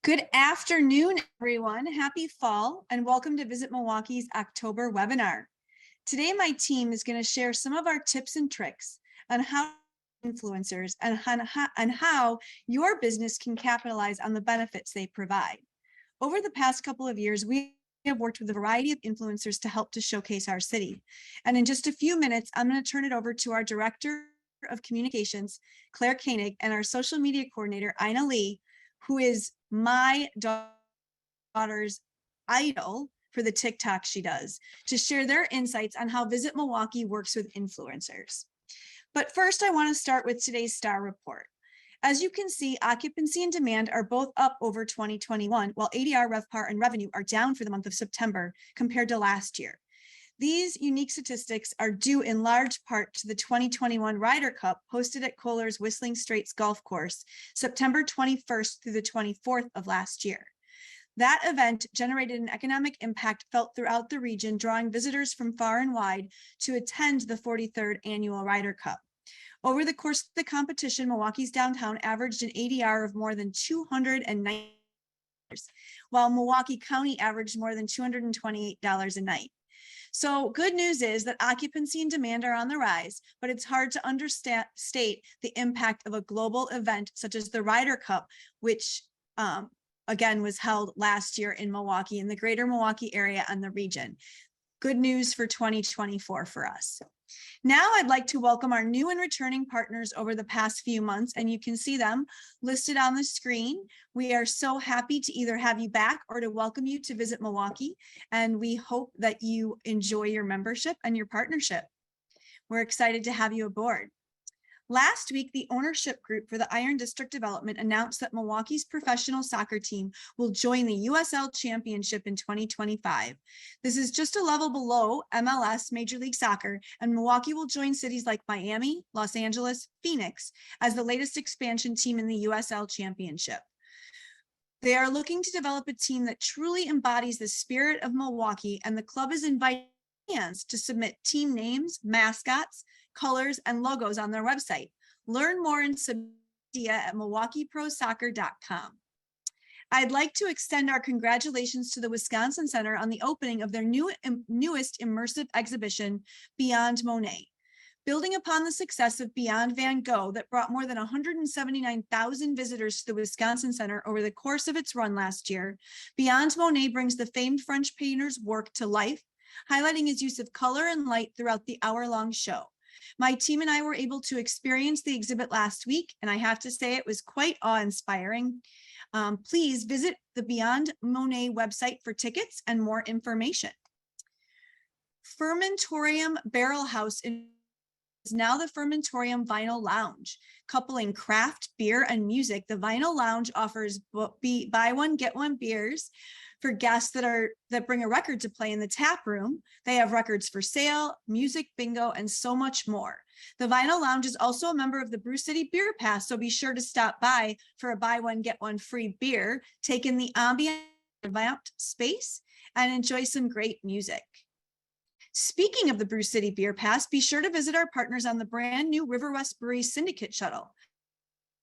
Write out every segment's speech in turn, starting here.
Good afternoon, everyone. Happy fall and welcome to Visit Milwaukee's October webinar. Today, my team is going to share some of our tips and tricks on how influencers and how your business can capitalize on the benefits they provide. Over the past couple of years, we have worked with a variety of influencers to help to showcase our city. And in just a few minutes, I'm going to turn it over to our Director of Communications, Claire Koenig, and our social media coordinator, Ina Lee, who is my daughter's idol for the TikTok she does, to share their insights on how Visit Milwaukee works with influencers. But first, I want to start with today's star report. As you can see, occupancy and demand are both up over 2021, while ADR, RevPAR, and revenue are down for the month of September compared to last year. These unique statistics are due in large part to the 2021 Ryder Cup hosted at Kohler's Whistling Straits Golf Course, September 21st through the 24th of last year. That event generated an economic impact felt throughout the region, drawing visitors from far and wide to attend the 43rd annual Ryder Cup. Over the course of the competition, Milwaukee's downtown averaged an ADR of more than $290, while Milwaukee County averaged more than $228 a night. So good news is that occupancy and demand are on the rise, but it's hard to understate the impact of a global event such as the Ryder Cup, which again was held last year in Milwaukee, in the greater Milwaukee area and the region. Good news for 2024 for us. Now I'd like to welcome our new and returning partners over the past few months, and you can see them listed on the screen. We are so happy to either have you back or to welcome you to Visit Milwaukee, and we hope that you enjoy your membership and your partnership. We're excited to have you aboard. Last week, the ownership group for the Iron District Development announced that Milwaukee's professional soccer team will join the USL Championship in 2025. This is just a level below MLS, Major League Soccer, and Milwaukee will join cities like Miami, Los Angeles, Phoenix as the latest expansion team in the USL Championship. They are looking to develop a team that truly embodies the spirit of Milwaukee, and the club is inviting fans to submit team names, mascots, colors, and logos on their website. Learn more and submit at MilwaukeeProSoccer.com. I'd like to extend our congratulations to the Wisconsin Center on the opening of their newest immersive exhibition, Beyond Monet. Building upon the success of Beyond Van Gogh that brought more than 179,000 visitors to the Wisconsin Center over the course of its run last year, Beyond Monet brings the famed French painter's work to life, highlighting his use of color and light throughout the hour-long show. My team and I were able to experience the exhibit last week, and I have to say it was quite awe-inspiring. Please visit the Beyond Monet website for tickets and more information. Fermentorium Barrel House is now the Fermentorium Vinyl Lounge. Coupling craft, beer, and music, the Vinyl Lounge offers buy one, get one beers for guests that bring a record to play in the tap room. They have records for sale, music, bingo, and so much more. The Vinyl Lounge is also a member of the Brew City Beer Pass, so be sure to stop by for a buy one, get one free beer, take in the ambient space, and enjoy some great music. Speaking of the Brew City Beer Pass, be sure to visit our partners on the brand new River West Brewery Syndicate Shuttle.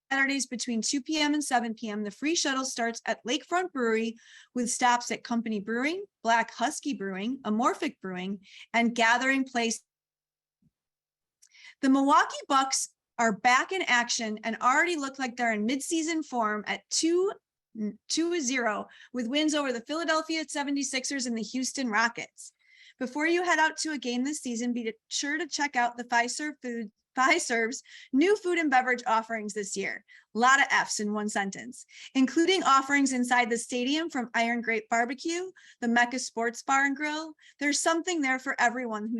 Saturdays between 2 p.m. and 7 p.m., the free shuttle starts at Lakefront Brewery with stops at Company Brewing, Black Husky Brewing, Amorphic Brewing, and Gathering Place. The Milwaukee Bucks are back in action and already look like they're in midseason form at 2-0 with wins over the Philadelphia 76ers and the Houston Rockets. Before you head out to a game this season, be sure to check out the Fiserv's new food and beverage offerings this year. A lot of F's in one sentence, including offerings inside the stadium from Iron Grape Barbecue, the Mecca Sports Bar and Grill. There's something there for everyone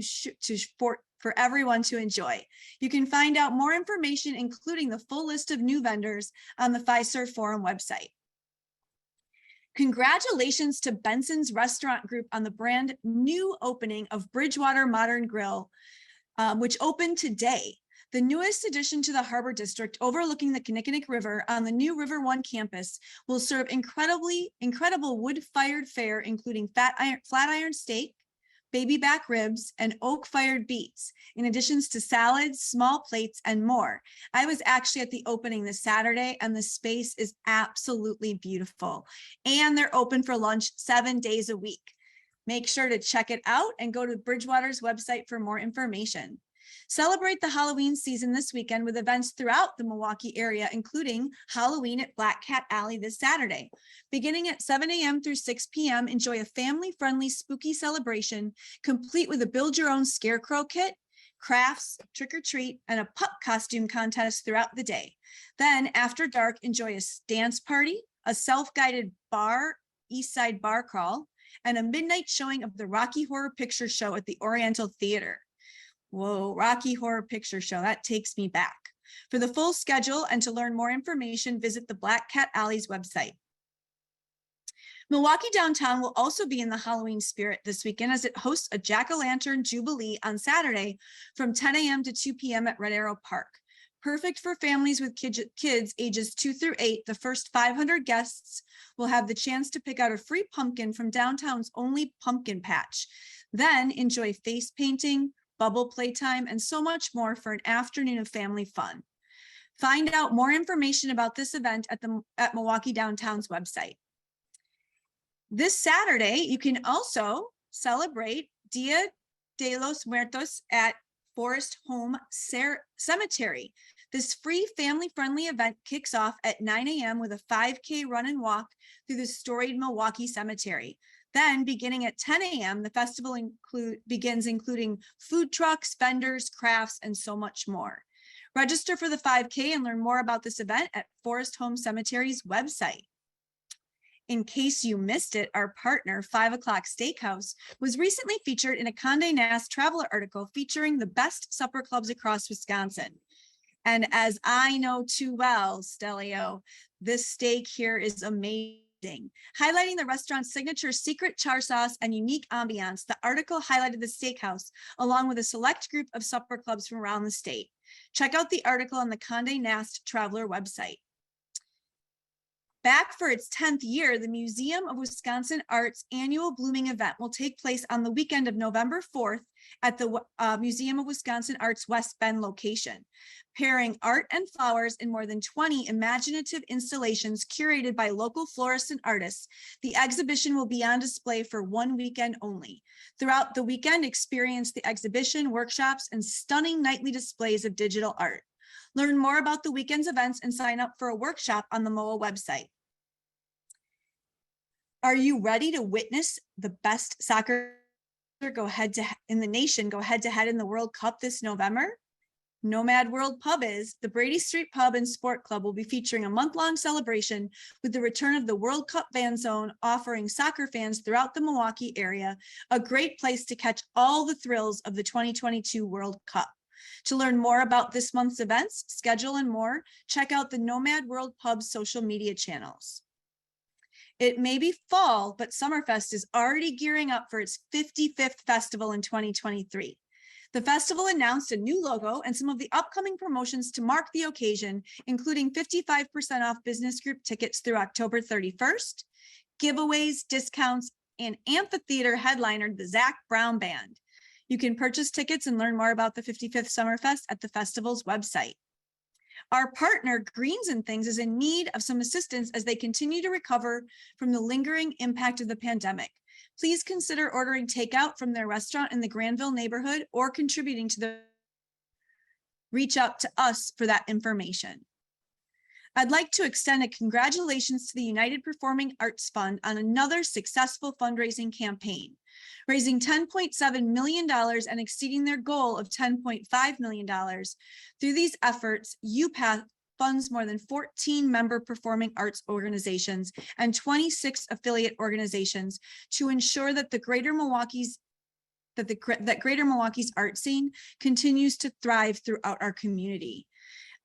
for everyone to enjoy. You can find out more information, including the full list of new vendors, on the Fiserv Forum website. Congratulations to Benson's Restaurant Group on the brand new opening of Bridgewater Modern Grill, which opened today. The newest addition to the Harbor District overlooking the Kinnickinnic River on the new River One campus will serve incredible wood-fired fare, including flat iron steak, baby back ribs, and oak-fired beets, in addition to salads, small plates, and more. I was actually at the opening this Saturday, and the space is absolutely beautiful. And they're open for lunch 7 days a week. Make sure to check it out and go to Bridgewater's website for more information. Celebrate the Halloween season this weekend with events throughout the Milwaukee area, including Halloween at Black Cat Alley this Saturday. Beginning at 7 a.m. through 6 p.m., enjoy a family-friendly spooky celebration, complete with a build-your-own scarecrow kit, crafts, trick-or-treat, and a pup costume contest throughout the day. Then, after dark, enjoy a dance party, a self-guided bar, East Side Bar Crawl, and a midnight showing of the Rocky Horror Picture Show at the Oriental Theater. Whoa, Rocky Horror Picture Show, that takes me back. For the full schedule and to learn more information, visit the Black Cat Alley's website. Milwaukee Downtown will also be in the Halloween spirit this weekend as it hosts a Jack-o'-lantern Jubilee on Saturday from 10 a.m. to 2 p.m. at Red Arrow Park. Perfect for families with kids ages 2 through 8, the first 500 guests will have the chance to pick out a free pumpkin from downtown's only pumpkin patch. Then enjoy face painting, bubble playtime, and so much more for an afternoon of family fun. Find out more information about this event at Milwaukee Downtown's website. This Saturday, you can also celebrate Dia de los Muertos at Forest Home Cemetery. This free family-friendly event kicks off at 9 a.m. with a 5K run and walk through the storied Milwaukee Cemetery. Then, beginning at 10 a.m., the festival begins including food trucks, vendors, crafts, and so much more. Register for the 5K and learn more about this event at Forest Home Cemetery's website. In case you missed it, our partner, 5 O'Clock Steakhouse, was recently featured in a Condé Nast Traveler article featuring the best supper clubs across Wisconsin. And as I know too well, Stelio, this steak here is amazing. Highlighting the restaurant's signature secret char sauce and unique ambiance, the article highlighted the steakhouse along with a select group of supper clubs from around the state. Check out the article on the Condé Nast Traveler website. Back for its 10th year, the Museum of Wisconsin Art's annual blooming event will take place on the weekend of November 4th at the Museum of Wisconsin Art's West Bend location. Pairing art and flowers in more than 20 imaginative installations curated by local florists and artists, the exhibition will be on display for one weekend only. Throughout the weekend, experience the exhibition, workshops, and stunning nightly displays of digital art. Learn more about the weekend's events and sign up for a workshop on the MOA website. Are you ready to witness the best soccer in the nation go head to head in the World Cup this November? Nomad World Pub the Brady Street Pub and Sport Club will be featuring a month-long celebration with the return of the World Cup Fan Zone, offering soccer fans throughout the Milwaukee area a great place to catch all the thrills of the 2022 World Cup. To learn more about this month's events, schedule, and more, check out the Nomad World Pub's social media channels. It may be fall, but Summerfest is already gearing up for its 55th festival in 2023. The festival announced a new logo and some of the upcoming promotions to mark the occasion, including 55% off business group tickets through October 31st, giveaways, discounts, and amphitheater headliner, the Zach Brown Band. You can purchase tickets and learn more about the 55th Summerfest at the festival's website. Our partner, Greens and Things, is in need of some assistance as they continue to recover from the lingering impact of the pandemic. Please consider ordering takeout from their restaurant in the Granville neighborhood or contributing to the. Reach out to us for that information. I'd like to extend a congratulations to the United Performing Arts Fund on another successful fundraising campaign, raising $10.7 million and exceeding their goal of $10.5 million. Through these efforts, UPath funds more than 14 member performing arts organizations and 26 affiliate organizations to ensure that Greater Milwaukee's art scene continues to thrive throughout our community.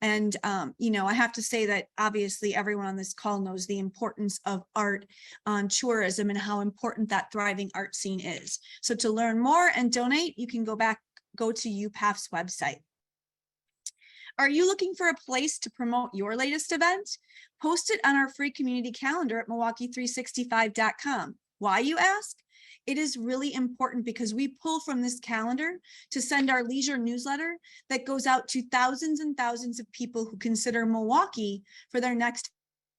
And, I have to say that obviously everyone on this call knows the importance of art on tourism and how important that thriving art scene is. So to learn more and donate, you can go to UPath's website. Are you looking for a place to promote your latest event? Post it on our free community calendar at Milwaukee365.com. Why, you ask? It is really important because we pull from this calendar to send our leisure newsletter that goes out to thousands and thousands of people who consider Milwaukee for their next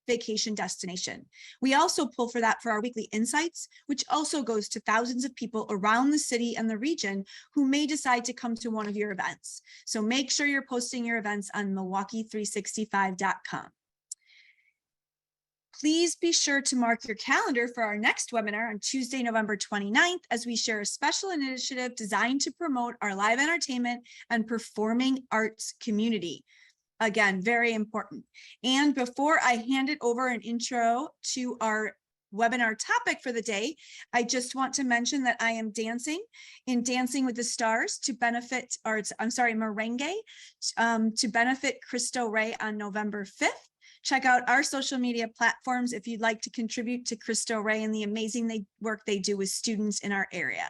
vacation destination. We also pull for that for our weekly insights, which also goes to thousands of people around the city and the region who may decide to come to one of your events. So make sure you're posting your events on Milwaukee365.com. Please be sure to mark your calendar for our next webinar on Tuesday, November 29th, as we share a special initiative designed to promote our live entertainment and performing arts community. Again, very important. And before I hand it over an intro to our webinar topic for the day, I just want to mention that I am dancing in Dancing with the Stars to benefit, or I'm sorry, Merengue, to benefit Cristo Rey on November 5th. Check out our social media platforms if you'd like to contribute to Cristo Rey and the amazing work they do with students in our area.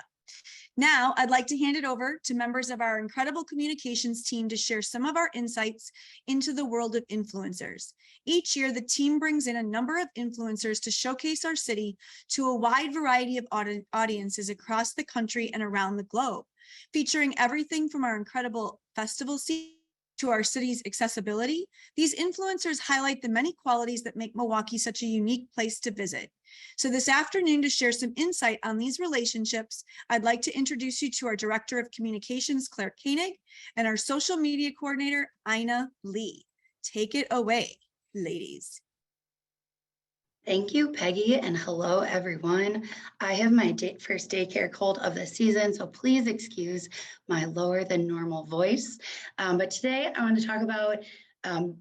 Now, I'd like to hand it over to members of our incredible communications team to share some of our insights into the world of influencers. Each year, the team brings in a number of influencers to showcase our city to a wide variety of audiences across the country and around the globe, featuring everything from our incredible festival scene to our city's accessibility. These influencers highlight the many qualities that make Milwaukee such a unique place to visit. So this afternoon, to share some insight on these relationships, I'd like to introduce you to our Director of Communications, Claire Koenig, and our Social Media Coordinator, Ina Lee. Take it away, ladies. Thank you, Peggy, and hello, everyone. I have my first daycare cold of the season, so please excuse my lower than normal voice. But today I want to talk about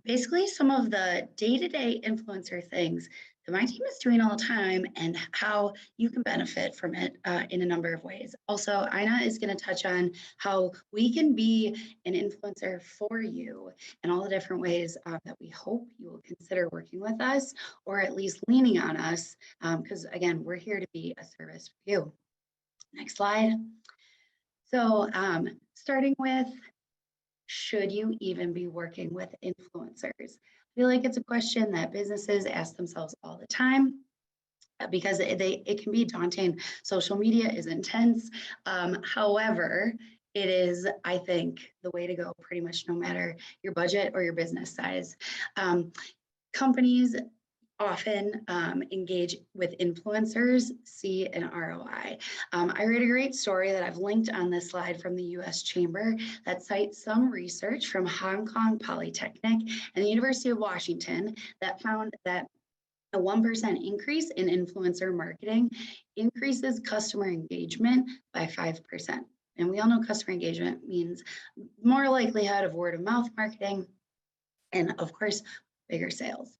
basically some of the day-to-day influencer things that my team is doing all the time and how you can benefit from it in a number of ways. Also, Ina is going to touch on how we can be an influencer for you and all the different ways that we hope you will consider working with us or at least leaning on us because, again, we're here to be a service for you. Next slide. So starting with, should you even be working with influencers? I feel like it's a question that businesses ask themselves all the time because it can be daunting. Social media is intense. However, it is, I think, the way to go pretty much no matter your budget or your business size. Companies often engage with influencers, see an ROI. I read a great story that I've linked on this slide from the US Chamber that cites some research from Hong Kong Polytechnic and the University of Washington that found that a 1% increase in influencer marketing increases customer engagement by 5%. And we all know customer engagement means more likelihood of word of mouth marketing and, of course, bigger sales.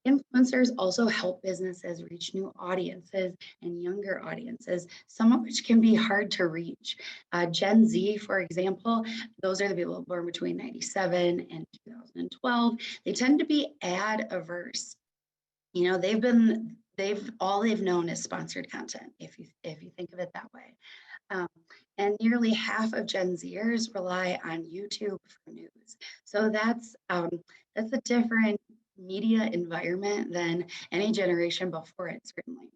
Influencers also help businesses reach new audiences and younger audiences, some of which can be hard to reach. Gen Z, for example, those are the people born between 97 and 2012. They tend to be ad averse. You know, they've known is sponsored content, if you think of it that way. And nearly half of Gen Zers rely on YouTube for news. So that's a different media environment than any generation before it, certainly.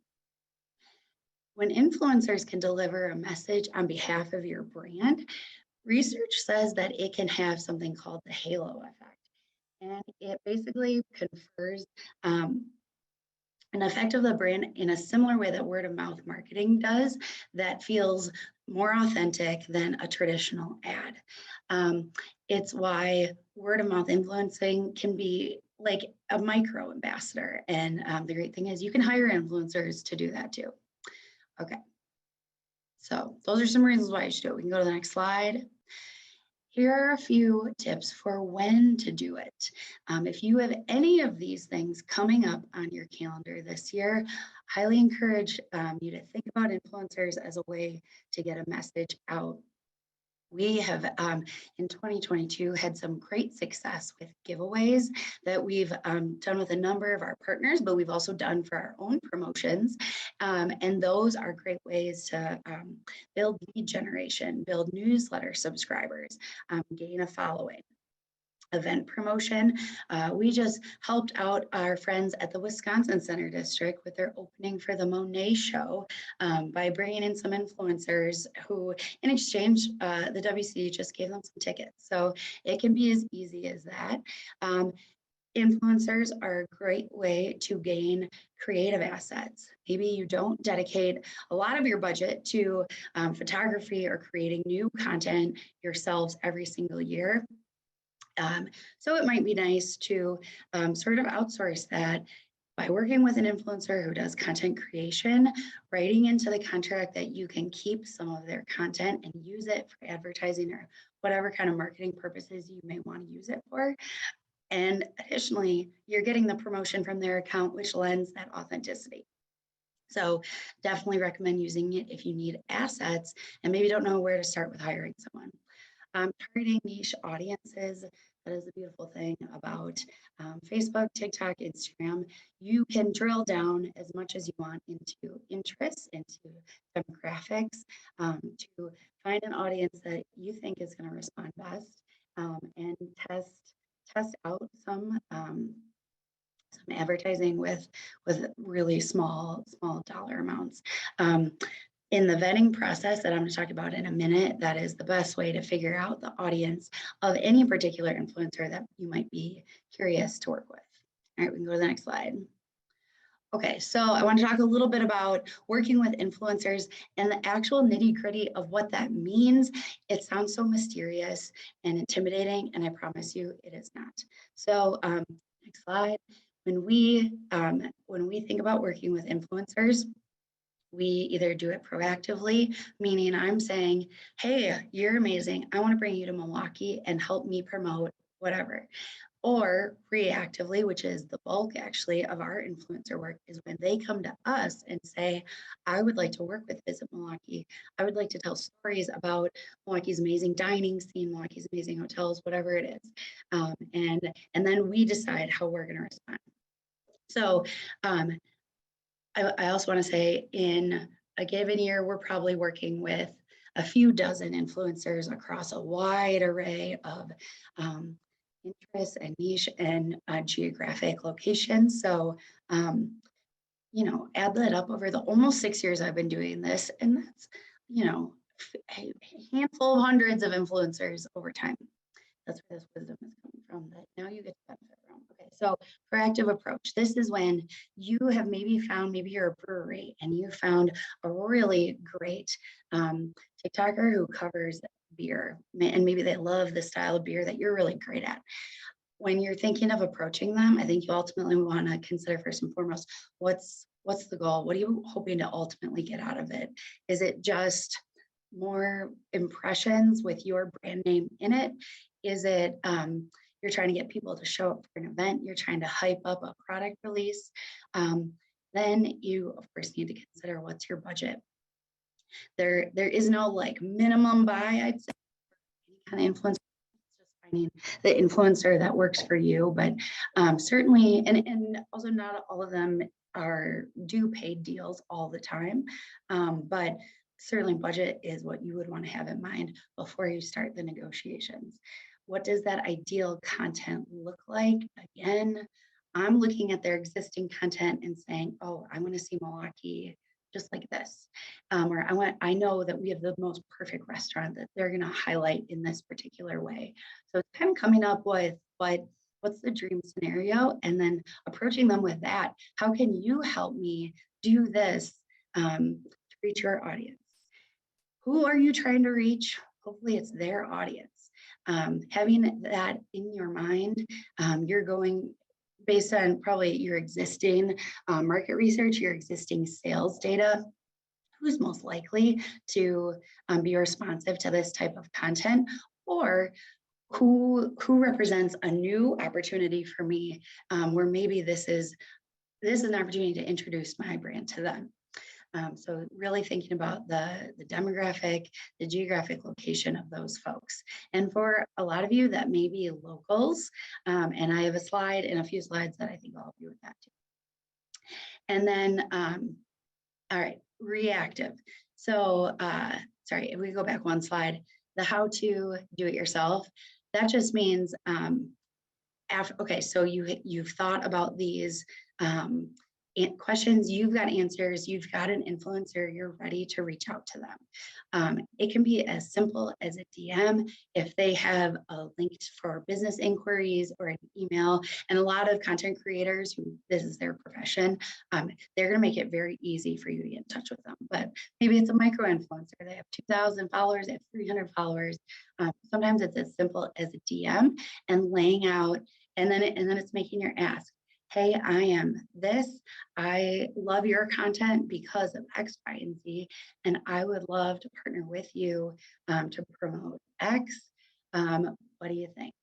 When influencers can deliver a message on behalf of your brand, research says that it can have something called the halo effect. And it basically confers an effect of the brand in a similar way that word of mouth marketing does that feels more authentic than a traditional ad. It's why word of mouth influencing can be like a micro ambassador. And the great thing is you can hire influencers to do that too. Okay. So those are some reasons why you should do it. We can go to the next slide. Here are a few tips for when to do it. If you have any of these things coming up on your calendar this year, highly encourage you to think about influencers as a way to get a message out. We have, in 2022, had some great success with giveaways that we've done with a number of our partners, but we've also done for our own promotions. And those are great ways to build lead generation, build newsletter subscribers, gain a following. event promotion. We just helped out our friends at the Wisconsin Center District with their opening for the Monet show by bringing in some influencers who, in exchange, the WC just gave them some tickets. So it can be as easy as that. Influencers are a great way to gain creative assets. Maybe you don't dedicate a lot of your budget to photography or creating new content yourselves every single year. So it might be nice to sort of outsource that by working with an influencer who does content creation, writing into the contract that you can keep some of their content and use it for advertising or whatever kind of marketing purposes you may want to use it for. And additionally, you're getting the promotion from their account, which lends that authenticity. So definitely recommend using it if you need assets and maybe don't know where to start with hiring someone. Targeting niche audiences, that is the beautiful thing about Facebook, TikTok, Instagram. You can drill down as much as you want into interests, into demographics, to find an audience that you think is going to respond best, and test out some advertising with really small dollar amounts. In the vetting process that I'm going to talk about in a minute, that is the best way to figure out the audience of any particular influencer that you might be curious to work with. All right, we can go to the next slide. Okay, so I want to talk a little bit about working with influencers and the actual nitty-gritty of what that means. It sounds so mysterious and intimidating, and I promise you it is not. So next slide. When we think about working with influencers, we either do it proactively, meaning I'm saying, hey, you're amazing. I want to bring you to Milwaukee and help me promote whatever. Or reactively, which is the bulk actually of our influencer work, is when they come to us and say, I would like to work with Visit Milwaukee. I would like to tell stories about Milwaukee's amazing dining scene, Milwaukee's amazing hotels, whatever it is. And then we decide how we're going to respond. So I also want to say in a given year, we're probably working with a few dozen influencers across a wide array of interests and niche and geographic locations. So, add that up over the almost 6 years I've been doing this, and that's, a handful of hundreds of influencers over time. That's where this wisdom is coming from, that now you get to benefit from. Okay, so proactive approach. This is when you have maybe you're a brewery and you found a really great TikToker who covers beer, and maybe they love the style of beer that you're really great at. When you're thinking of approaching them, I think you ultimately want to consider first and foremost, what's the goal? What are you hoping to ultimately get out of it? Is it just more impressions with your brand name in it? Is it you're trying to get people to show up for an event? You're trying to hype up a product release? Then you, of course, need to consider what's your budget. There is no like minimum buy, I'd say, any kind of influencer. It's just finding the influencer that works for you. But certainly, and also not all of them do paid deals all the time. But certainly budget is what you would want to have in mind before you start the negotiations. What does that ideal content look like? Again, I'm looking at their existing content and saying, oh, I want to see Milwaukee just like this. Or I know that we have the most perfect restaurant that they're going to highlight in this particular way. So it's kind of coming up with what's the dream scenario, and then approaching them with that. How can you help me do this to reach your audience? Who are you trying to reach? Hopefully it's their audience. Having that in your mind, you're going based on probably your existing market research, your existing sales data, who's most likely to be responsive to this type of content, or who represents a new opportunity for me, where maybe this is an opportunity to introduce my brand to them. So really thinking about the demographic, the geographic location of those folks. And for a lot of you, that may be locals. And I have a slide and a few slides that I think will help you with that too. And then, all right, reactive. So, sorry, if we go back one slide, the how to do it yourself, that just means Okay, so you've thought about these questions, you've got answers, you've got an influencer, you're ready to reach out to them. It can be as simple as a DM if they have a link for business inquiries or an email. And a lot of content creators who this is their profession, they're going to make it very easy for you to get in touch with them. But maybe it's a micro influencer. They have 2,000 followers, they have 300 followers. Sometimes it's as simple as a DM and laying out, and then it's making your ask. Hey, I am this. I love your content because of X, Y, and Z, and I would love to partner with you to promote X. What do you think?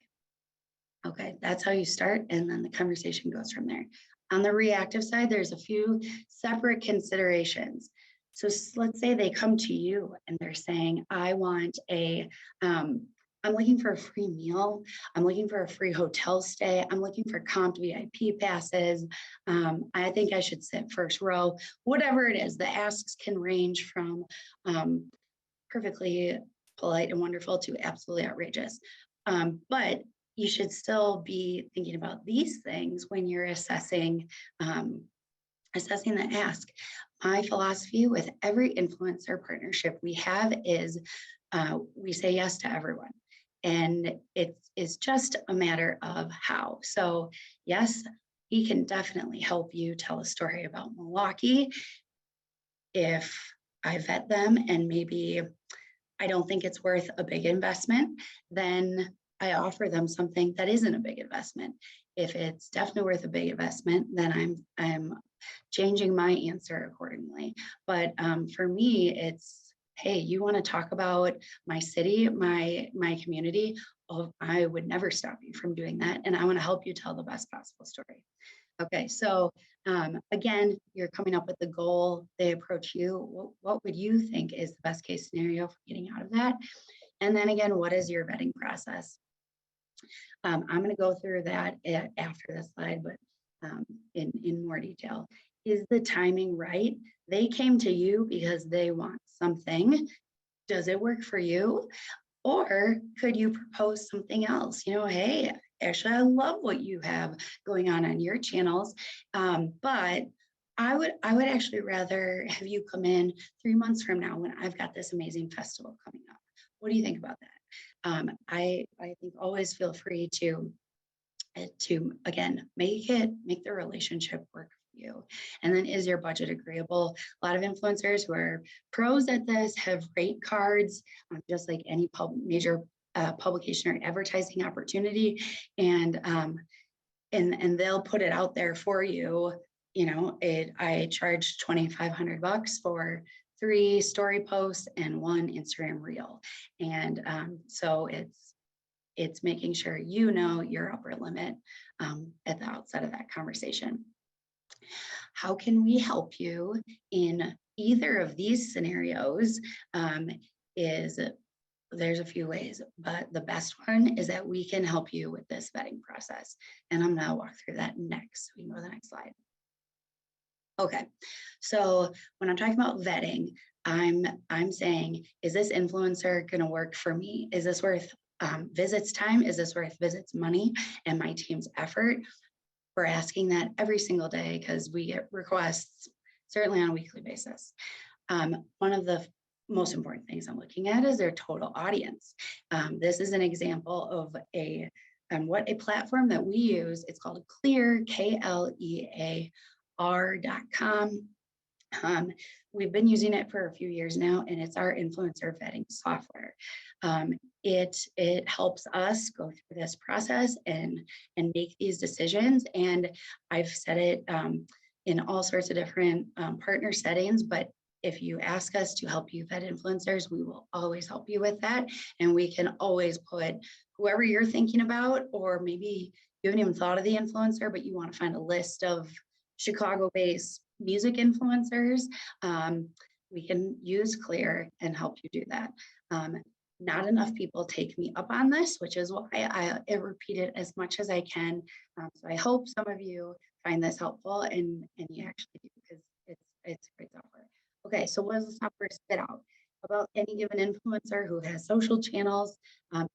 Okay, that's how you start, and then the conversation goes from there. On the reactive side, there's a few separate considerations. So let's say they come to you and they're saying, I want I'm looking for a free meal. I'm looking for a free hotel stay. I'm looking for comped VIP passes. I think I should sit first row. Whatever it is, the asks can range from perfectly polite and wonderful to absolutely outrageous. But you should still be thinking about these things when you're assessing the ask. My philosophy with every influencer partnership we have is we say yes to everyone. And it's just a matter of how. So yes, we can definitely help you tell a story about Milwaukee if I vet them and maybe I don't think it's worth a big investment, then I offer them something that isn't a big investment. If it's definitely worth a big investment, then I'm changing my answer accordingly. But for me, it's, hey, you want to talk about my city, my community? Oh, I would never stop you from doing that, and I want to help you tell the best possible story. Okay, so again, you're coming up with the goal. They approach you. What would you think is the best case scenario for getting out of that? And then again, what is your vetting process? I'm going to go through that after this slide, but in more detail. Is the timing right? They came to you because they want something. Does it work for you? Or could you propose something else? You know, hey, actually, I love what you have going on your channels, but I would actually rather have you come in 3 months from now when I've got this amazing festival coming up. What do you think about that? I think always feel free to again make the relationship work for you. And then, is your budget agreeable? A lot of influencers who are pros at this have rate cards, just like any major publication or advertising opportunity, and they'll put it out there for you. You know, I charge $2,500 for 3 story posts and 1 Instagram reel, and so it's making sure you know your upper limit at the outset of that conversation. How can we help you in either of these scenarios? There's a few ways, but the best one is that we can help you with this vetting process. And I'm going to walk through that next. We can go to the next slide. Okay, so when I'm talking about vetting, I'm saying, is this influencer going to work for me? Is this worth visits time? Is this worth visits money and my team's effort? We're asking that every single day because we get requests certainly on a weekly basis. One of the most important things I'm looking at is their total audience. This is an example of what a platform that we use. It's called Clear, KLEAR.com. We've been using it for a few years now, and it's our influencer vetting software. It helps us go through this process and make these decisions. And I've said it in all sorts of different partner settings, but if you ask us to help you vet influencers, we will always help you with that. And we can always put whoever you're thinking about, or maybe you haven't even thought of the influencer, but you want to find a list of Chicago-based music influencers, we can use Clear and help you do that. Not enough people take me up on this, which is why I repeat it as much as I can. So I hope some of you find this helpful and you actually do, because it's a great software. Okay, so what does the software spit out? About any given influencer who has social channels,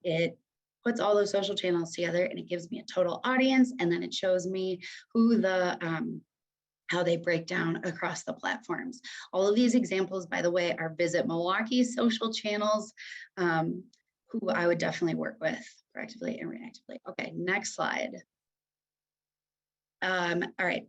it puts all those social channels together and it gives me a total audience. And then it shows me who how they break down across the platforms. All of these examples, by the way, are Visit Milwaukee's social channels, who I would definitely work with proactively and reactively. Okay, next slide. All right.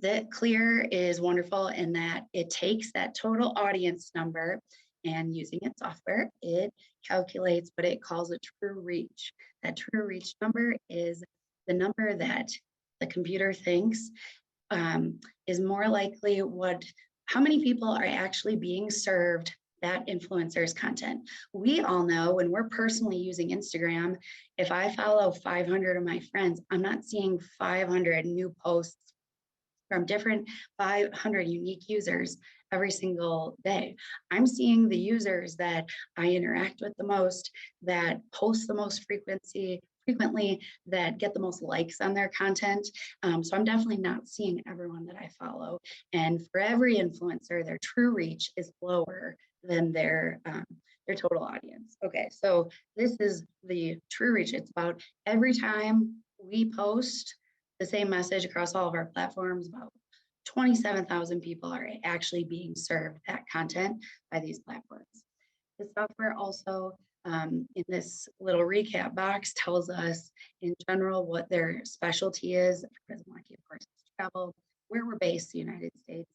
That Clear is wonderful in that it takes that total audience number and using its software, it calculates what it calls a true reach. That true reach number is the number that the computer thinks is more likely how many people are actually being served that influencer's content. We all know when we're personally using Instagram, if I follow 500 of my friends, I'm not seeing 500 new posts from different 500 unique users every single day. I'm seeing the users that I interact with the most, that post the most frequently, that get the most likes on their content. So I'm definitely not seeing everyone that I follow. And for every influencer, their true reach is lower than their total audience. Okay, so this is the true reach. It's about every time we post the same message across all of our platforms, about 27,000 people are actually being served that content by these platforms. The software also, in this little recap box, tells us in general what their specialty is. For Milwaukee, of course, is travel, where we're based, the United States.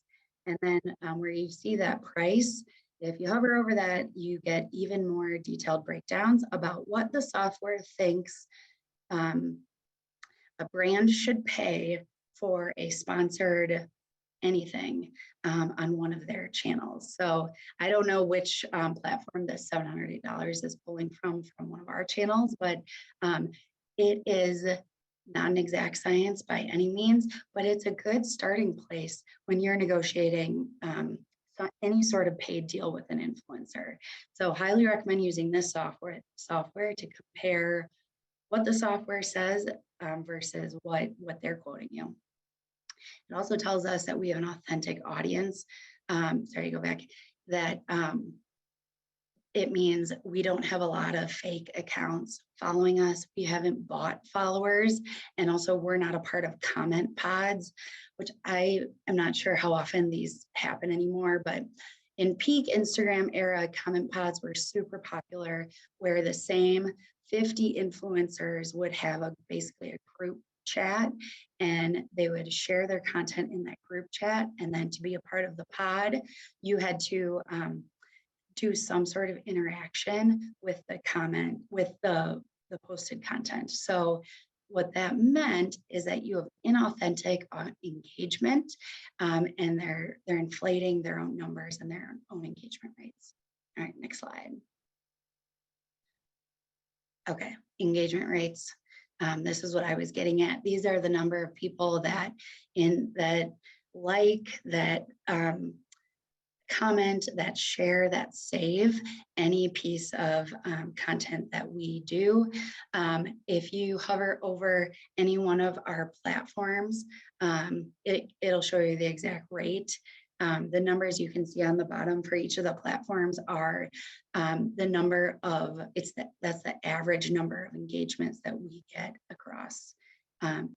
And then where you see that price, if you hover over that, you get even more detailed breakdowns about what the software thinks a brand should pay for a sponsored anything on one of their channels. So I don't know which platform this $708 is pulling from one of our channels, but it is not an exact science by any means, but it's a good starting place when you're negotiating any sort of paid deal with an influencer. So highly recommend using this software to compare what the software says versus what they're quoting you. It also tells us that we have an authentic audience. That it means we don't have a lot of fake accounts following us. We haven't bought followers. And also we're not a part of comment pods, which I am not sure how often these happen anymore, but in peak Instagram era, comment pods were super popular, where the same 50 influencers would have basically a group chat, and they would share their content in that group chat. And then to be a part of the pod, you had to do some sort of interaction with the comment, with the posted content. So what that meant is that you have inauthentic engagement, and they're inflating their own numbers and their own engagement rates. All right, next slide. Okay, engagement rates. This is what I was getting at. These are the number of people that like, that comment, that share, that save any piece of content that we do. If you hover over any one of our platforms, it'll show you the exact rate. The numbers you can see on the bottom for each of the platforms are the number of, that's the average number of engagements that we get across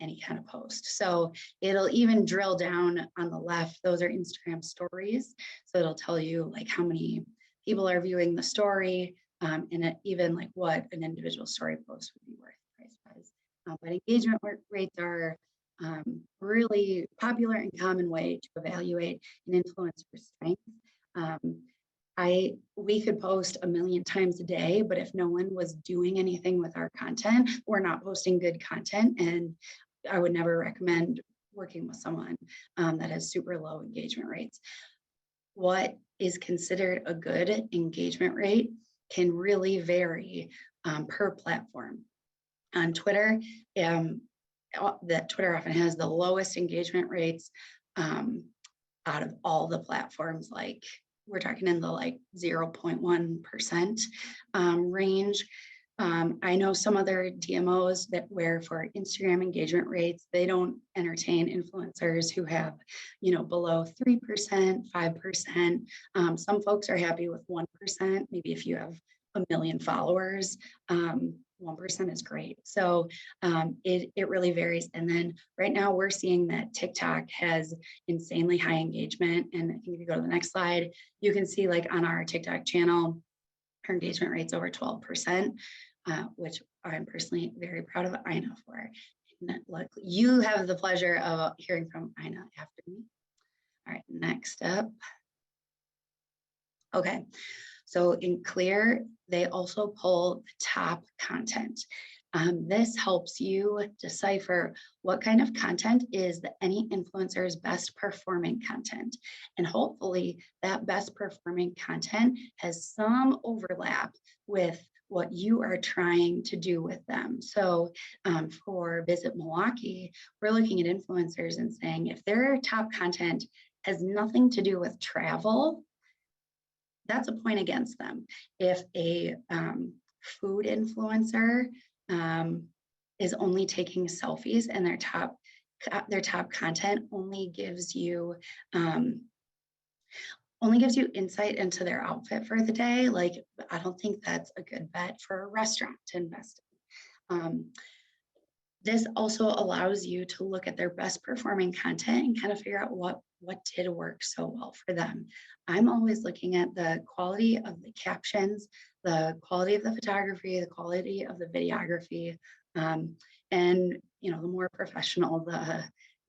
any kind of post. So it'll even drill down on the left. Those are Instagram stories. So it'll tell you like how many people are viewing the story, and even like what an individual story post would be worth price-wise. But engagement rates are really popular and common way to evaluate an influencer's strength. We could post 1 million times a day, but if no one was doing anything with our content, we're not posting good content. And I would never recommend working with someone that has super low engagement rates. What is considered a good engagement rate can really vary per platform. On Twitter, that Twitter often has the lowest engagement rates out of all the platforms. Like we're talking in the like 0.1% range. I know some other DMOs where for Instagram engagement rates, they don't entertain influencers who have, below 3%, 5%. Some folks are happy with 1%, maybe if you have 1 million followers. 1% is great. So it really varies. And then right now we're seeing that TikTok has insanely high engagement. And I think if you go to the next slide, you can see like on our TikTok channel, her engagement rate's over 12%, which I'm personally very proud of Ina for. And look, you have the pleasure of hearing from Ina after me. All right, next up. Okay, so in Clear, they also pull the top content. This helps you decipher what kind of content is any influencer's best performing content. And hopefully that best performing content has some overlap with what you are trying to do with them. So for Visit Milwaukee, we're looking at influencers and saying, if their top content has nothing to do with travel, that's a point against them. If a food influencer is only taking selfies and their top content only gives you insight into their outfit for the day, like I don't think that's a good bet for a restaurant to invest in. This also allows you to look at their best performing content and kind of figure out what did work so well for them. I'm always looking at the quality of the captions, the quality of the photography, the quality of the videography, and the more professional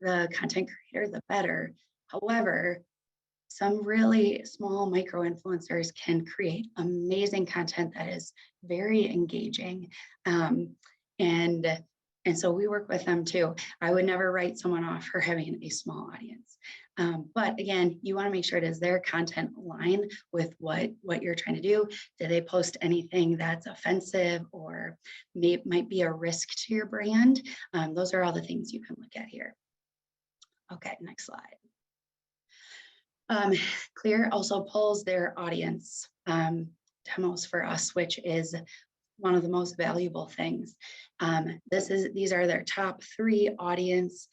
the content creator, the better. However, some really small micro influencers can create amazing content that is very engaging, and so we work with them too. I would never write someone off for having a small audience. But again, you want to make sure does their content align with what you're trying to do? Do they post anything that's offensive or might be a risk to your brand? Those are all the things you can look at here. Okay, next slide. Clear also pulls their audience demos for us, which is one of the most valuable things. These are their top 3 audience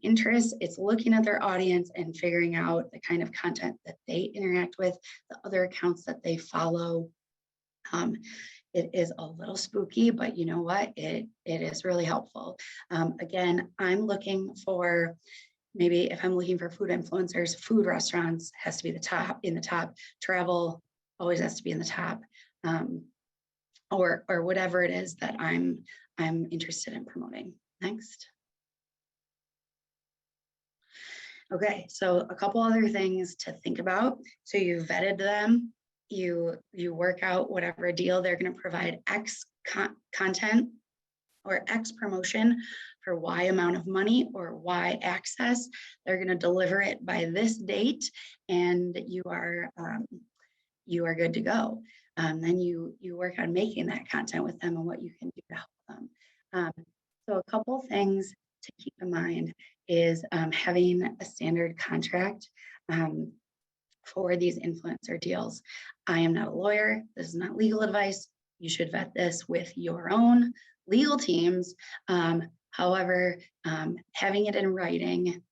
interests. It's looking at their audience and figuring out the kind of content that they interact with, the other accounts that they follow. It is a little spooky, but you know what? It is really helpful. Again, I'm looking for, maybe if I'm looking for food influencers, food restaurants has to be in the top, travel always has to be in the top. Or whatever it is that I'm interested in promoting. Next. Okay, so a couple other things to think about. So you vetted them, you work out whatever deal they're going to provide X content or X promotion for Y amount of money or Y access. They're going to deliver it by this date, and you are good to go. Then you work on making that content with them and what you can do to help them. So a couple things to keep in mind is having a standard contract for these influencer deals. I am not a lawyer. This is not legal advice. You should vet this with your own legal teams. However, having it in writing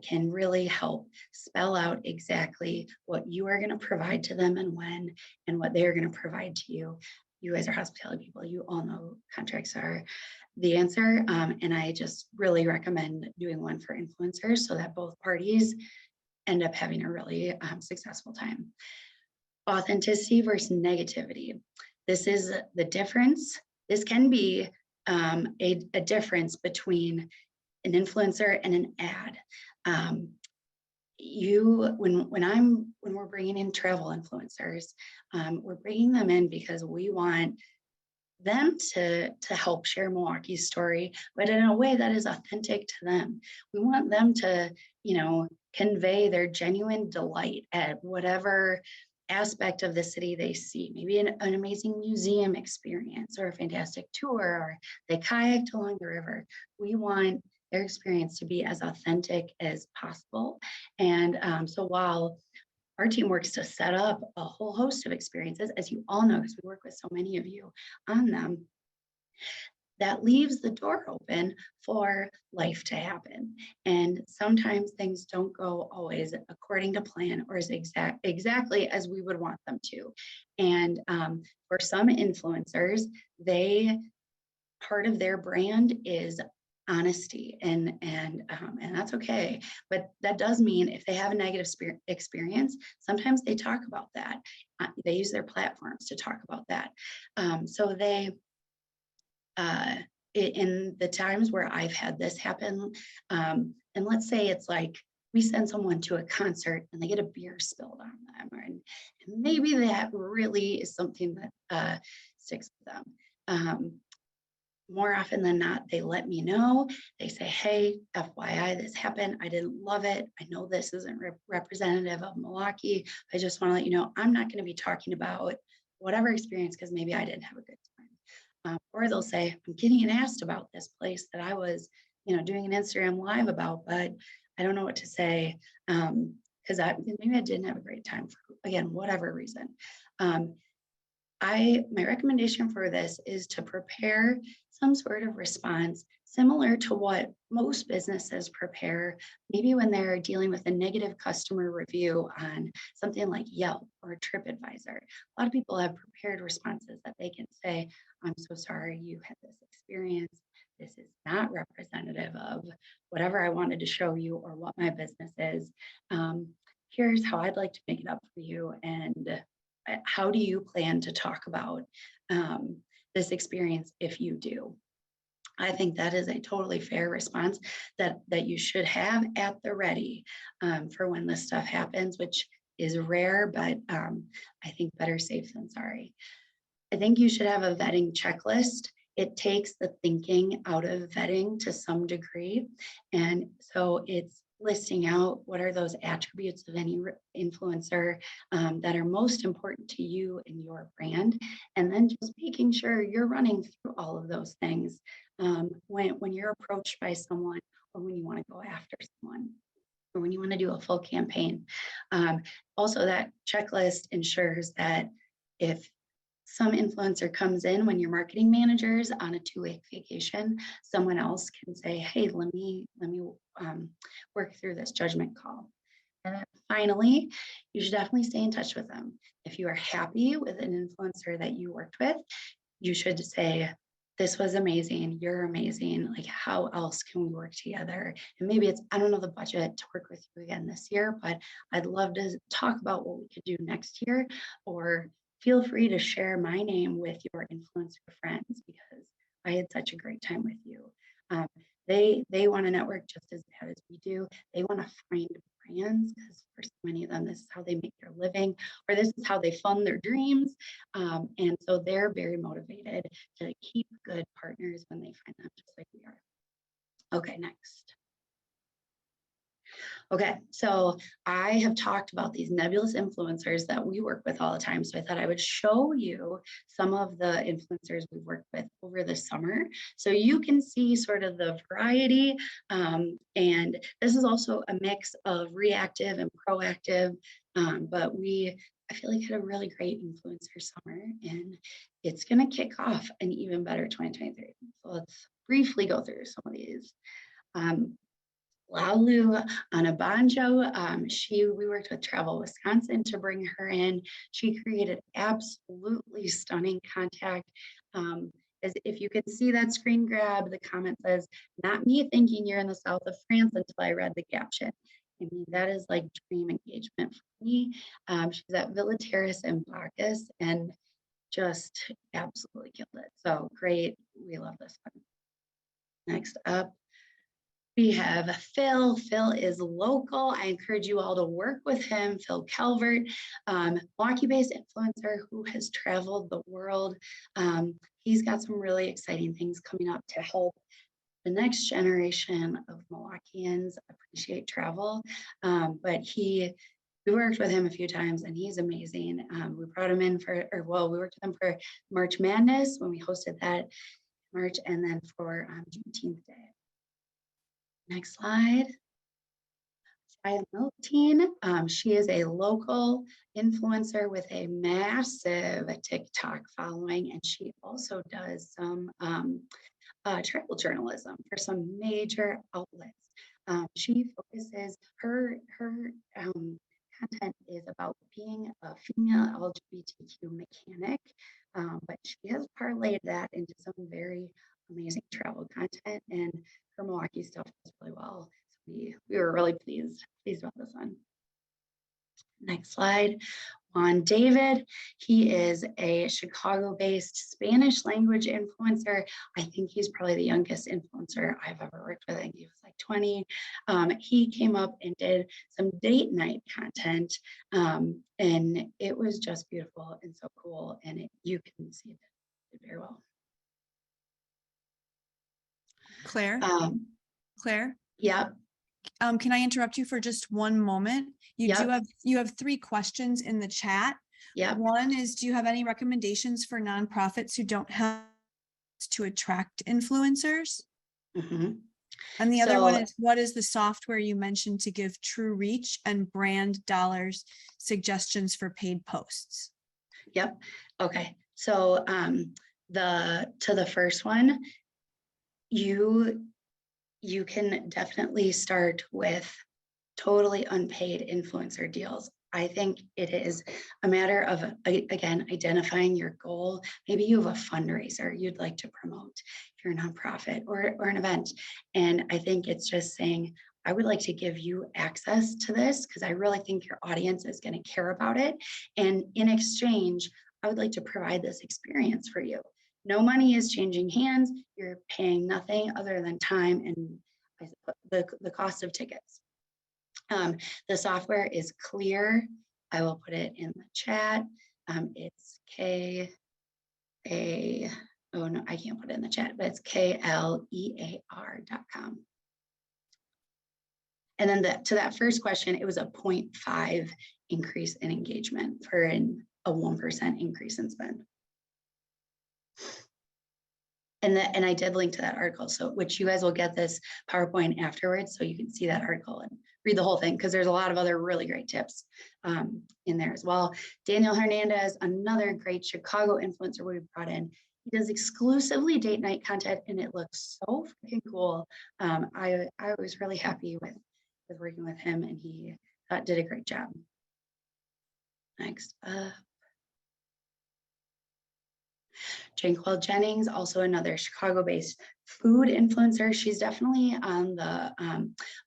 can really help spell out exactly what you are going to provide to them and when, and what they're going to provide to you. You guys are hospitality people. You all know contracts are the answer. And I just really recommend doing one for influencers so that both parties end up having a really successful time. Authenticity versus negativity. This is the difference. This can be a difference between an influencer and an ad. When we're bringing in travel influencers, we're bringing them in because we want them to help share Milwaukee's story, but in a way that is authentic to them. We want them to, convey their genuine delight at whatever aspect of the city they see, maybe an amazing museum experience or a fantastic tour, or they kayaked along the river. We want their experience to be as authentic as possible. And so while our team works to set up a whole host of experiences, as you all know, because we work with so many of you on them, that leaves the door open for life to happen. And sometimes things don't go always according to plan or as exactly as we would want them to. And for some influencers, part of their brand is honesty, and that's okay. But that does mean if they have a negative experience, sometimes they talk about that. They use their platforms to talk about that. So they in the times where I've had this happen, and let's say it's like we send someone to a concert and they get a beer spilled on them, and maybe that really is something that sticks with them. More often than not, they let me know. They say, hey, FYI, this happened. I didn't love it. I know this isn't representative of Milwaukee. I just want to let you know I'm not going to be talking about whatever experience because maybe I didn't have a good time. Or they'll say, I'm getting asked about this place that I was, doing an Instagram live about, but I don't know what to say because maybe I didn't have a great time for, again, whatever reason. My recommendation for this is to prepare some sort of response similar to what most businesses prepare, maybe when they're dealing with a negative customer review on something like Yelp or TripAdvisor. A lot of people have prepared responses that they can say, I'm so sorry you had this experience. This is not representative of whatever I wanted to show you or what my business is. Here's how I'd like to make it up for you. And how do you plan to talk about this experience if you do? I think that is a totally fair response that you should have at the ready for when this stuff happens, which is rare, but I think better safe than sorry. I think you should have a vetting checklist. It takes the thinking out of vetting to some degree. And so it's listing out what are those attributes of any influencer that are most important to you and your brand. And then just making sure you're running through all of those things when you're approached by someone or when you want to go after someone or when you want to do a full campaign. Also, that checklist ensures that if some influencer comes in when your marketing manager's on a 2-week vacation, someone else can say, hey, let me work through this judgment call. And then finally, you should definitely stay in touch with them. If you are happy with an influencer that you worked with, you should say, this was amazing, you're amazing, like how else can we work together? And maybe it's, I don't know the budget to work with you again this year, but I'd love to talk about what we could do next year, or feel free to share my name with your influencer friends because I had such a great time with you. They want to network just as bad as we do. They want to find brands because for so many of them, this is how they make their living, or this is how they fund their dreams. And so they're very motivated to keep good partners when they find them, just like we are. Okay, next. Okay, so I have talked about these nebulous influencers that we work with all the time. So I thought I would show you some of the influencers we've worked with over the summer so you can see sort of the variety. And this is also a mix of reactive and proactive, but I feel like had a really great influencer summer, and it's going to kick off an even better 2023. So let's briefly go through some of these. Laulu on a banjo. We worked with Travel Wisconsin to bring her in. She created absolutely stunning contact. As if you can see that screen grab, the comment says, not me thinking you're in the south of France until I read the caption. I mean, that is like dream engagement for me. She's at Villa Terrace in Bacchus and just absolutely killed it. So great. We love this one. Next up, we have Phil. Phil is local. I encourage you all to work with him. Phil Calvert, Milwaukee-based influencer who has traveled the world. He's got some really exciting things coming up to help the next generation of Milwaukeeans appreciate travel. But we worked with him a few times and he's amazing. We brought him in we worked with him for March Madness when we hosted that in March, and then for Juneteenth Day. Next slide. Shia Miltine. She is a local influencer with a massive TikTok following, and she also does some travel journalism for some major outlets. She focuses her content is about being a female LGBTQ mechanic, but she has parlayed that into some very amazing travel content, and her Milwaukee stuff does really well. So we were really pleased about this one. Next slide. Juan David, he is a Chicago-based Spanish language influencer. I think he's probably the youngest influencer I've ever worked with. I think he was like 20. He came up and did some date night content, and it was just beautiful and so cool. And you can see it did very well. Claire, Claire, Yep. can I interrupt you for just one moment? Yep. You have 3 questions in the chat. Yep. One is, do you have any recommendations for nonprofits who don't have to attract influencers? Mm-hmm. And the other one is, what is the software you mentioned to give true reach and brand dollars suggestions for paid posts? Yep. Okay. So to the first one, you can definitely start with totally unpaid influencer deals. I think it is a matter of, again, identifying your goal. Maybe you have a fundraiser you'd like to promote if you're a nonprofit or an event. And I think it's just saying, I would like to give you access to this because I really think your audience is going to care about it. And in exchange, I would like to provide this experience for you. No money is changing hands. You're paying nothing other than time and the cost of tickets. The software is Clear. I will put it in the chat. It's oh no, I can't put it in the chat, but it's KLEAR.com. And then to that first question, it was a 0.5 increase in engagement for a 1% increase in spend. And I did link to that article, so which you guys will get this PowerPoint afterwards, so you can see that article and read the whole thing because there's a lot of other really great tips in there as well. Daniel Hernandez, another great Chicago influencer we brought in. He does exclusively date night content, and it looks so freaking cool. I was really happy with working with him, and he did a great job. Next up. Janquel Jennings, also another Chicago-based food influencer. She's definitely on the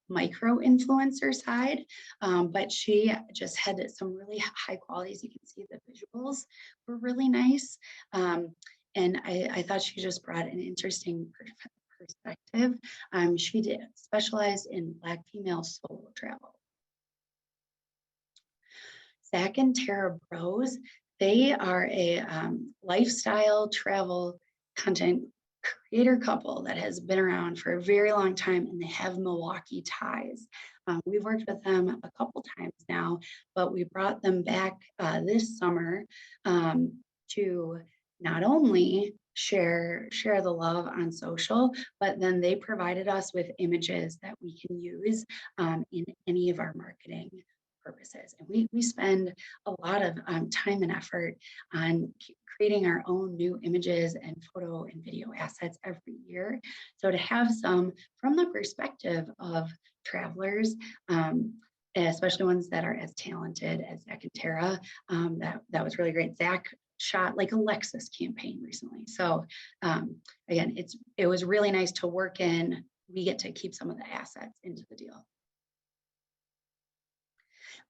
micro influencer side, but she just had some really high qualities. You can see the visuals were really nice. And I thought she just brought an interesting perspective. She specialized in Black female solo travel. Zach and Tara Bros, they are a lifestyle travel content creator couple that has been around for a very long time, and they have Milwaukee ties. We've worked with them a couple times now, but we brought them back this summer to not only share the love on social, but then they provided us with images that we can use in any of our marketing purposes. And we spend a lot of time and effort on creating our own new images and photo and video assets every year. So to have some from the perspective of travelers, especially ones that are as talented as Zach and Tara, that was really great. Zach shot like a Lexus campaign recently. So again, it was really nice to work in. We get to keep some of the assets into the deal.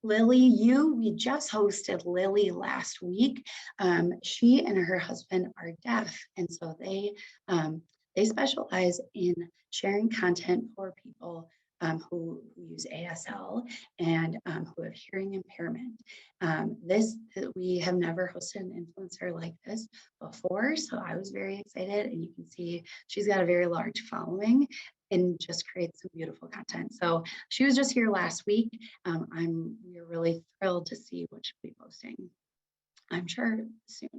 Lily we just hosted Lily last week. She and her husband are deaf, and so they specialize in sharing content for people who use ASL and who have hearing impairment. We have never hosted an influencer like this before, so I was very excited, and you can see she's got a very large following and just creates some beautiful content. So she was just here last week. We're really thrilled to see what she'll be posting, I'm sure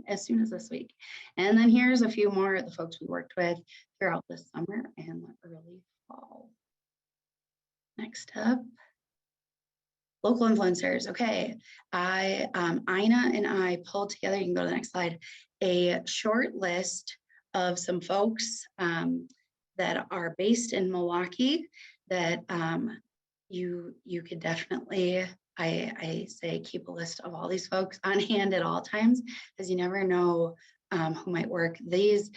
as soon as this week. And then here's a few more of the folks we worked with throughout the summer and the early fall. Next up, local influencers. Okay, Ina and I pulled together, you can go to the next slide, a short list of some folks that are based in Milwaukee that you could definitely, I say, keep a list of all these folks on hand at all times, because you never know who might work. These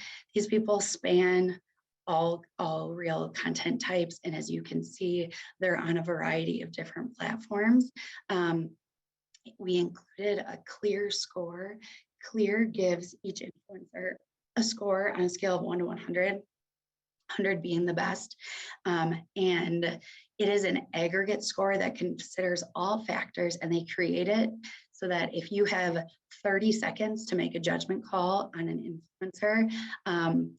people span all real content types, and as you can see, they're on a variety of different platforms. We included a clear score. Clear gives each influencer a score on a scale of 1 to 100, 100 being the best. And it is an aggregate score that considers all factors, and they create it so that if you have 30 seconds to make a judgment call on an influencer,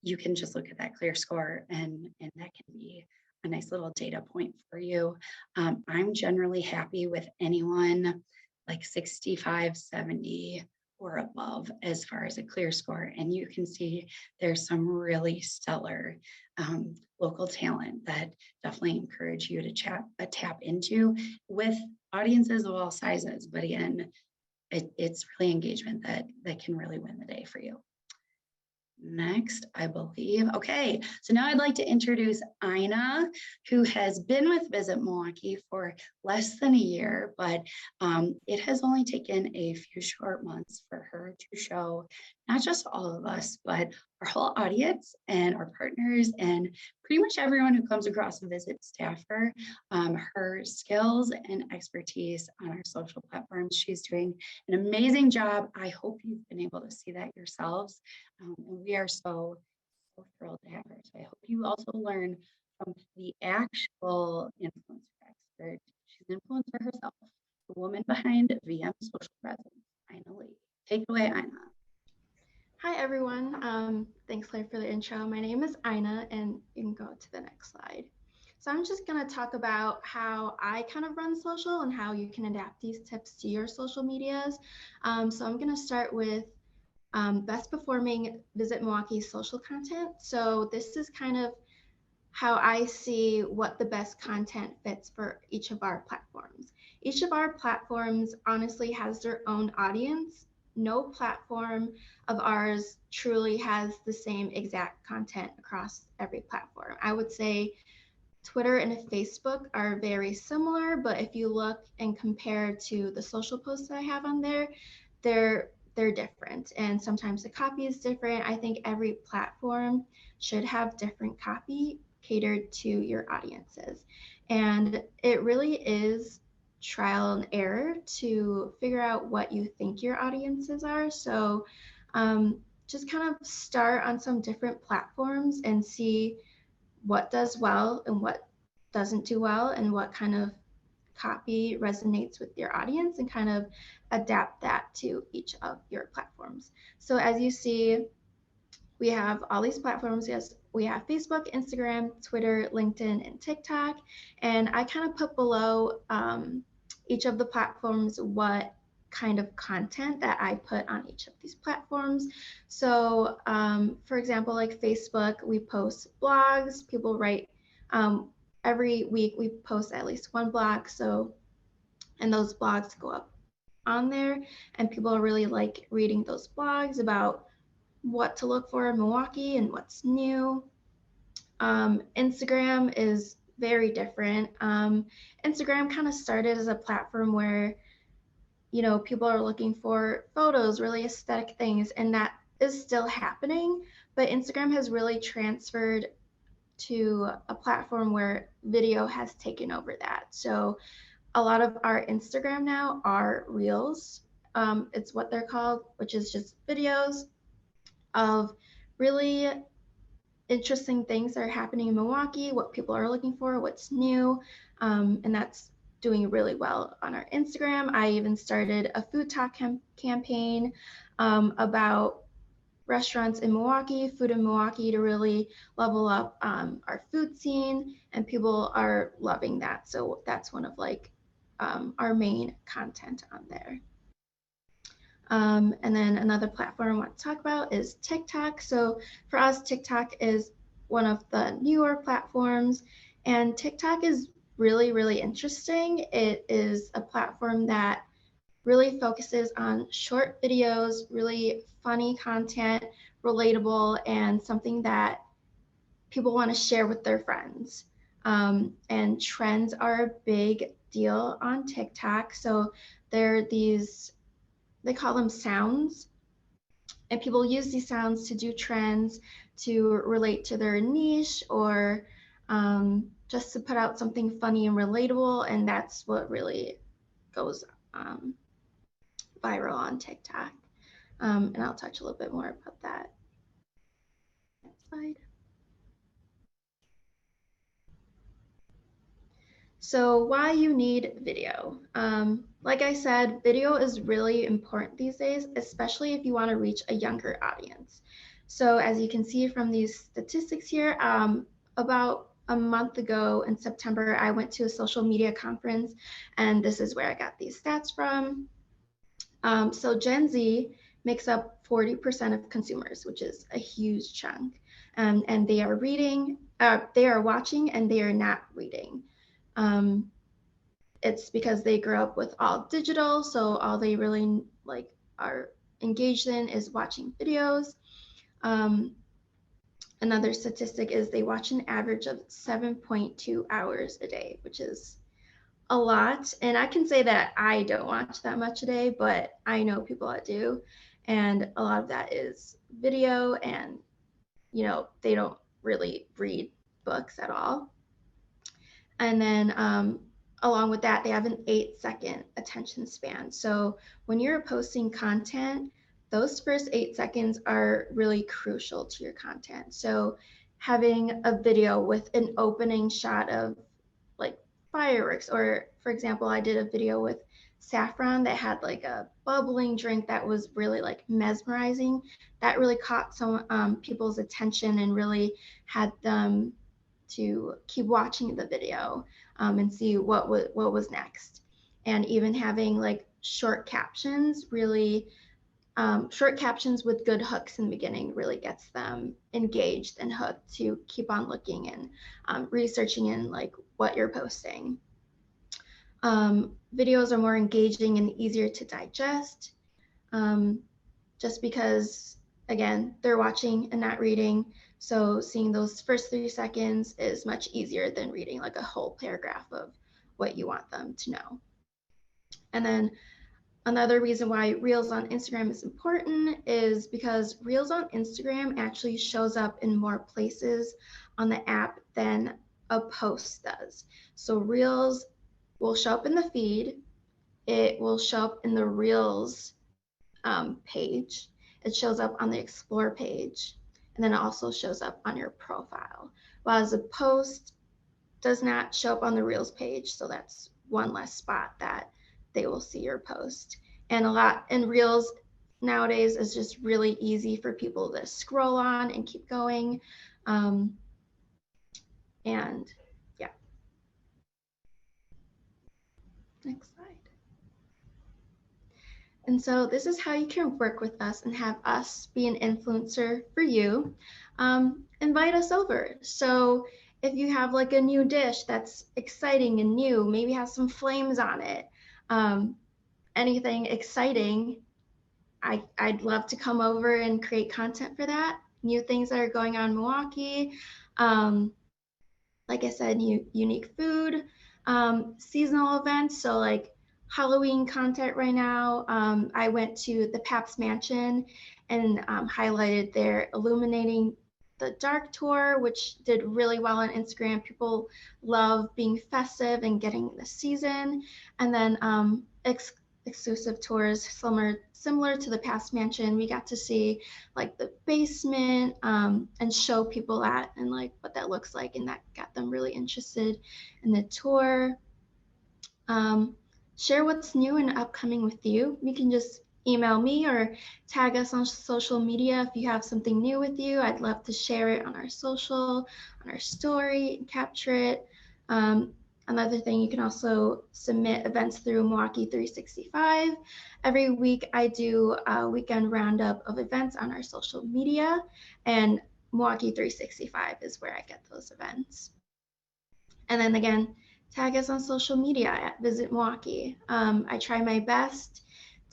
you can just look at that clear score, and that can be a nice little data point for you. I'm generally happy with anyone like 65, 70 or above as far as a clear score. And you can see there's some really stellar local talent that definitely encourage you to tap into with audiences of all sizes. But again, it's really engagement that can really win the day for you. Next, I believe. Okay, so now I'd like to introduce Ina, who has been with Visit Milwaukee for less than a year, but it has only taken a few short months for her to show not just all of us, but our whole audience and our partners and pretty much everyone who comes across a Visit staffer, her skills and expertise on our social platforms. She's doing an amazing job. I hope you've been able to see that yourselves. And we are so thrilled to have her. So I hope you also learn from the actual influencer expert. She's an influencer herself, the woman behind VM Social Presence, Ina Lee. Take it away, Ina. Hi, everyone. Thanks, Claire, for the intro. My name is Ina, and you can go to the next slide. So I'm just going to talk about how I kind of run social and how you can adapt these tips to your social medias. So I'm going to start with best performing Visit Milwaukee social content. So this is kind of how I see what the best content fits for each of our platforms. Each of our platforms honestly has their own audience. No platform of ours truly has the same exact content across every platform. I would say Twitter and Facebook are very similar, but if you look and compare to the social posts that I have on there, they're different, and sometimes the copy is different. I think every platform should have different copy catered to your audiences, and it really is trial and error to figure out what you think your audiences are. So just kind of start on some different platforms and see what does well and what doesn't do well, and what kind of copy resonates with your audience, and kind of adapt that to each of your platforms. So as you see, we have all these platforms. Yes, we have Facebook, Instagram, Twitter, LinkedIn, and TikTok. And I kind of put below each of the platforms what kind of content that I put on each of these platforms. So for example, like Facebook, we post blogs. People write every week, we post at least one blog. So, and those blogs go up on there, and people really like reading those blogs about what to look for in Milwaukee and what's new. Instagram is very different. Instagram kind of started as a platform where, you know, people are looking for photos, really aesthetic things, and that is still happening. But Instagram has really transferred to a platform where video has taken over that. So a lot of our Instagram now are reels. It's what they're called, which is just videos of really interesting things that are happening in Milwaukee, what people are looking for, what's new, and that's doing really well on our Instagram. I even started a food talk campaign about restaurants in Milwaukee, food in Milwaukee, to really level up our food scene, and people are loving that. So that's one of like our main content on there. And then another platform I want to talk about is TikTok. So for us, TikTok is one of the newer platforms, and TikTok is really, really interesting. It is a platform that really focuses on short videos, really funny content, relatable, and something that people want to share with their friends. And trends are a big deal on TikTok. So there are these, they call them sounds, and people use these sounds to do trends to relate to their niche, or just to put out something funny and relatable. And that's what really goes viral on TikTok. And I'll touch a little bit more about that. Next slide. So why you need video. Like I said, video is really important these days, especially if you want to reach a younger audience. So as you can see from these statistics here, about a month ago in September, I went to a social media conference, and this is where I got these stats from. So Gen Z makes up 40% of consumers, which is a huge chunk. And they are reading, they are watching, and they are not reading. It's because they grew up with all digital, so all they really like are engaged in is watching videos. Another statistic is they watch an average of 7.2 hours a day, which is a lot. And I can say that I don't watch that much a day, but I know people that do. And a lot of that is video, and they don't really read books at all. And then along with that, they have an 8-second attention span. So when you're posting content, those first 8 seconds are really crucial to your content. So having a video with an opening shot of like fireworks, or for example, I did a video with saffron that had like a bubbling drink that was really like mesmerizing. That really caught some people's attention and really had them to keep watching the video and see what was next. And even having like short captions really, short captions with good hooks in the beginning really gets them engaged and hooked to keep on looking and researching in like what you're posting. Videos are more engaging and easier to digest, just because, again, they're watching and not reading. So seeing those first 3 seconds is much easier than reading like a whole paragraph of what you want them to know. And then another reason why Reels on Instagram is important is because Reels on Instagram actually shows up in more places on the app than a post does. So Reels will show up in the feed. It will show up in the Reels page. It shows up on the Explore page. And then it also shows up on your profile. Whereas a post does not show up on the Reels page. So that's one less spot that they will see your post. And Reels nowadays is just really easy for people to scroll on and keep going. And yeah. Next slide. And so this is how you can work with us and have us be an influencer for you. Invite us over. So if you have like a new dish that's exciting and new, maybe has some flames on it, anything exciting, I'd love to come over and create content for that. New things that are going on in Milwaukee. Like I said, unique food, seasonal events. So like Halloween content right now. I went to the Pabst Mansion and highlighted their Illuminating the Dark tour, which did really well on Instagram. People love being festive and getting the season. And then exclusive tours similar to the Pabst Mansion. We got to see like the basement and show people that and like what that looks like, and that got them really interested in the tour. Share what's new and upcoming with you. You can just email me or tag us on social media if you have something new with you. I'd love to share it on our social, on our story, and capture it. Another thing, you can also submit events through Milwaukee 365. Every week I do a weekend roundup of events on our social media, and Milwaukee 365 is where I get those events. And then again, tag us on social media at Visit Milwaukee. I try my best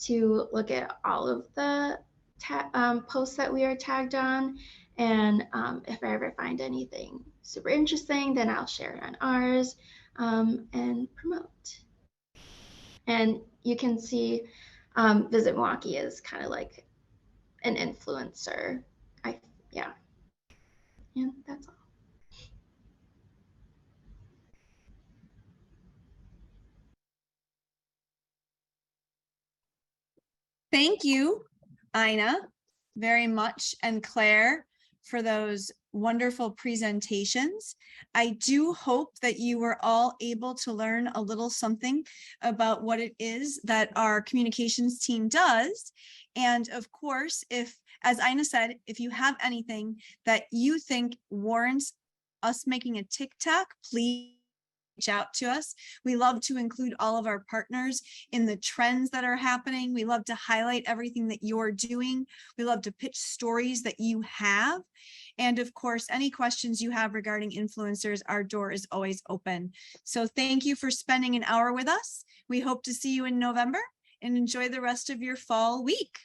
to look at all of the posts that we are tagged on And if I ever find anything super interesting, then I'll share it on ours and promote. And you can see Visit Milwaukee is kind of like an influencer. Yeah. And that's all. Thank you, Ina, very much, and Claire, for those wonderful presentations. I do hope that you were all able to learn a little something about what it is that our communications team does. And of course, as Ina said, if you have anything that you think warrants us making a TikTok, please reach out to us. We love to include all of our partners in the trends that are happening. We love to highlight everything that you're doing. We love to pitch stories that you have. And of course, any questions you have regarding influencers, our door is always open. So thank you for spending an hour with us. We hope to see you in November and enjoy the rest of your fall week.